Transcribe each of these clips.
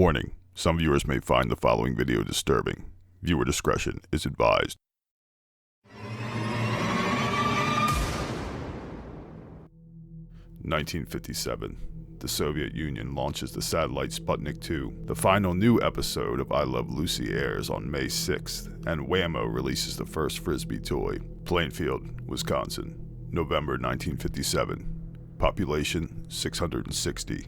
Warning: some viewers may find the following video disturbing. Viewer discretion is advised. (1957) The Soviet Union launches the satellite Sputnik 2. The final new episode of I Love Lucy airs on May 6th, and Whammo releases the first Frisbee toy. Plainfield, Wisconsin, November 1957. Population 660.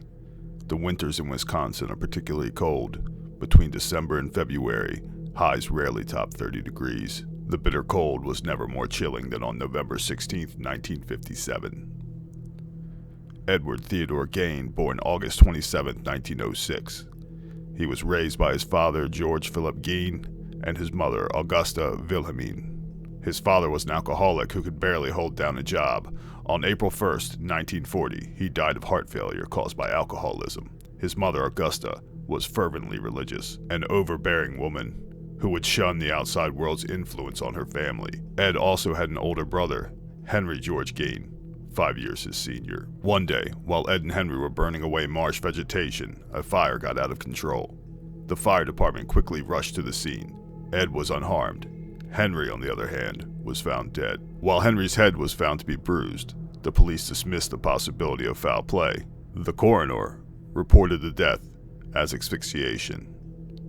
The winters in Wisconsin are particularly cold. Between December and February, highs rarely top 30 degrees. The bitter cold was never more chilling than on November 16, 1957. Edward Theodore Gein, born August 27, 1906. He was raised by his father, George Philip Gein, and his mother, Augusta Wilhelmine. His father was an alcoholic who could barely hold down a job. On April 1, 1940, he died of heart failure caused by alcoholism. His mother, Augusta, was fervently religious, an overbearing woman who would shun the outside world's influence on her family. Ed also had an older brother, Henry George Gein, 5 years his senior. One day, while Ed and Henry were burning away marsh vegetation, a fire got out of control. The fire department quickly rushed to the scene. Ed was unharmed. Henry, on the other hand, was found dead. While Henry's head was found to be bruised, the police dismissed the possibility of foul play. The coroner reported the death as asphyxiation.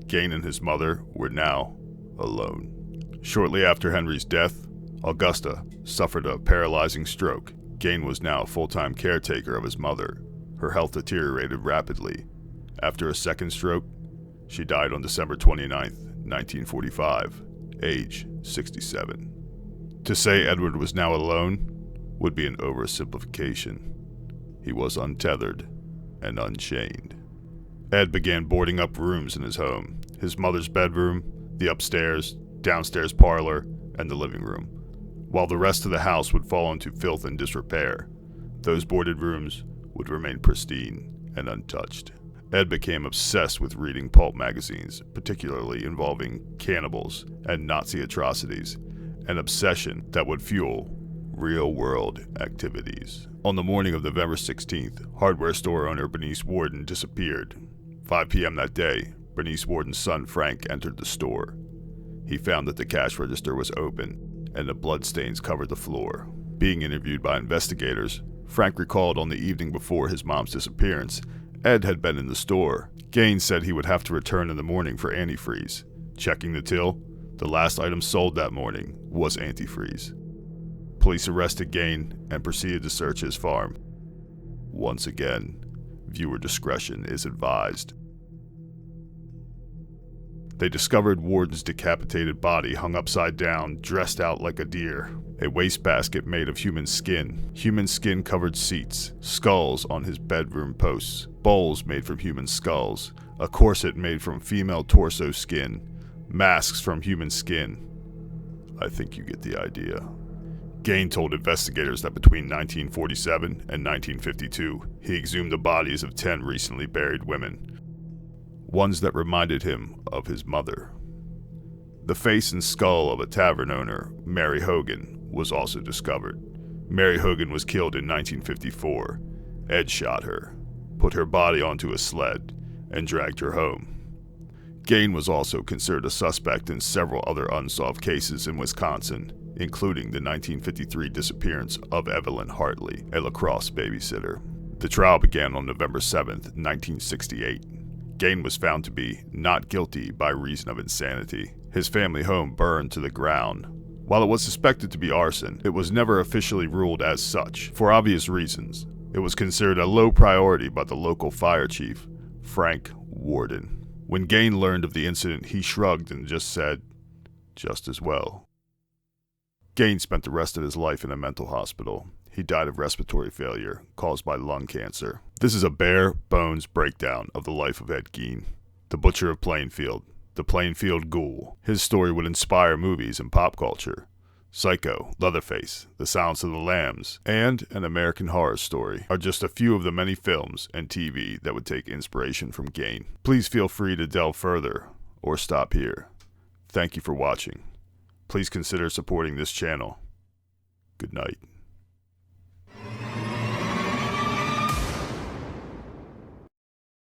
Gein and his mother were now alone. Shortly after Henry's death, Augusta suffered a paralyzing stroke. Gein was now a full-time caretaker of his mother. Her health deteriorated rapidly. After a second stroke, she died on December 29, 1945, age 67. To say Edward was now alone would be an oversimplification. He was untethered and unchained. Ed began boarding up rooms in his home: his mother's bedroom, the upstairs, downstairs parlor, and the living room. While the rest of the house would fall into filth and disrepair, those boarded rooms would remain pristine and untouched. Ed became obsessed with reading pulp magazines, particularly involving cannibals and Nazi atrocities, an obsession that would fuel real-world activities. On the morning of November 16th, hardware store owner Bernice Warden disappeared. 5 p.m. that day, Bernice Warden's son Frank entered the store. He found that the cash register was open, and the bloodstains covered the floor. Being interviewed by investigators, Frank recalled on the evening before his mom's disappearance, Ed had been in the store. Gein said he would have to return in the morning for antifreeze. Checking the till, the last item sold that morning was antifreeze. Police arrested Gein and proceeded to search his farm. Once again, viewer discretion is advised. They discovered Warden's decapitated body hung upside down, dressed out like a deer. A wastebasket made of human skin covered seats, skulls on his bedroom posts, bowls made from human skulls, a corset made from female torso skin, masks from human skin. I think you get the idea. Gein told investigators that between 1947 and 1952, he exhumed the bodies of 10 recently buried women, ones that reminded him of his mother. The face and skull of a tavern owner, Mary Hogan, was also discovered. Mary Hogan was killed in 1954. Ed shot her, put her body onto a sled, and dragged her home. Gein was also considered a suspect in several other unsolved cases in Wisconsin, including the 1953 disappearance of Evelyn Hartley, a lacrosse babysitter. The trial began on November 7, 1968. Gein was found to be not guilty by reason of insanity. His family home burned to the ground. While it was suspected to be arson, it was never officially ruled as such. For obvious reasons, it was considered a low priority by the local fire chief, Frank Warden. When Gein learned of the incident, he shrugged and just said, "Just as well." Gein spent the rest of his life in a mental hospital. He died of respiratory failure caused by lung cancer. This is a bare bones breakdown of the life of Ed Gein, the butcher of Plainfield, the Plainfield Ghoul. His story would inspire movies and pop culture. Psycho, Leatherface, The Silence of the Lambs, and An American Horror Story are just a few of the many films and TV that would take inspiration from Gein. Please feel free to delve further or stop here. Thank you for watching. Please consider supporting this channel. Good night.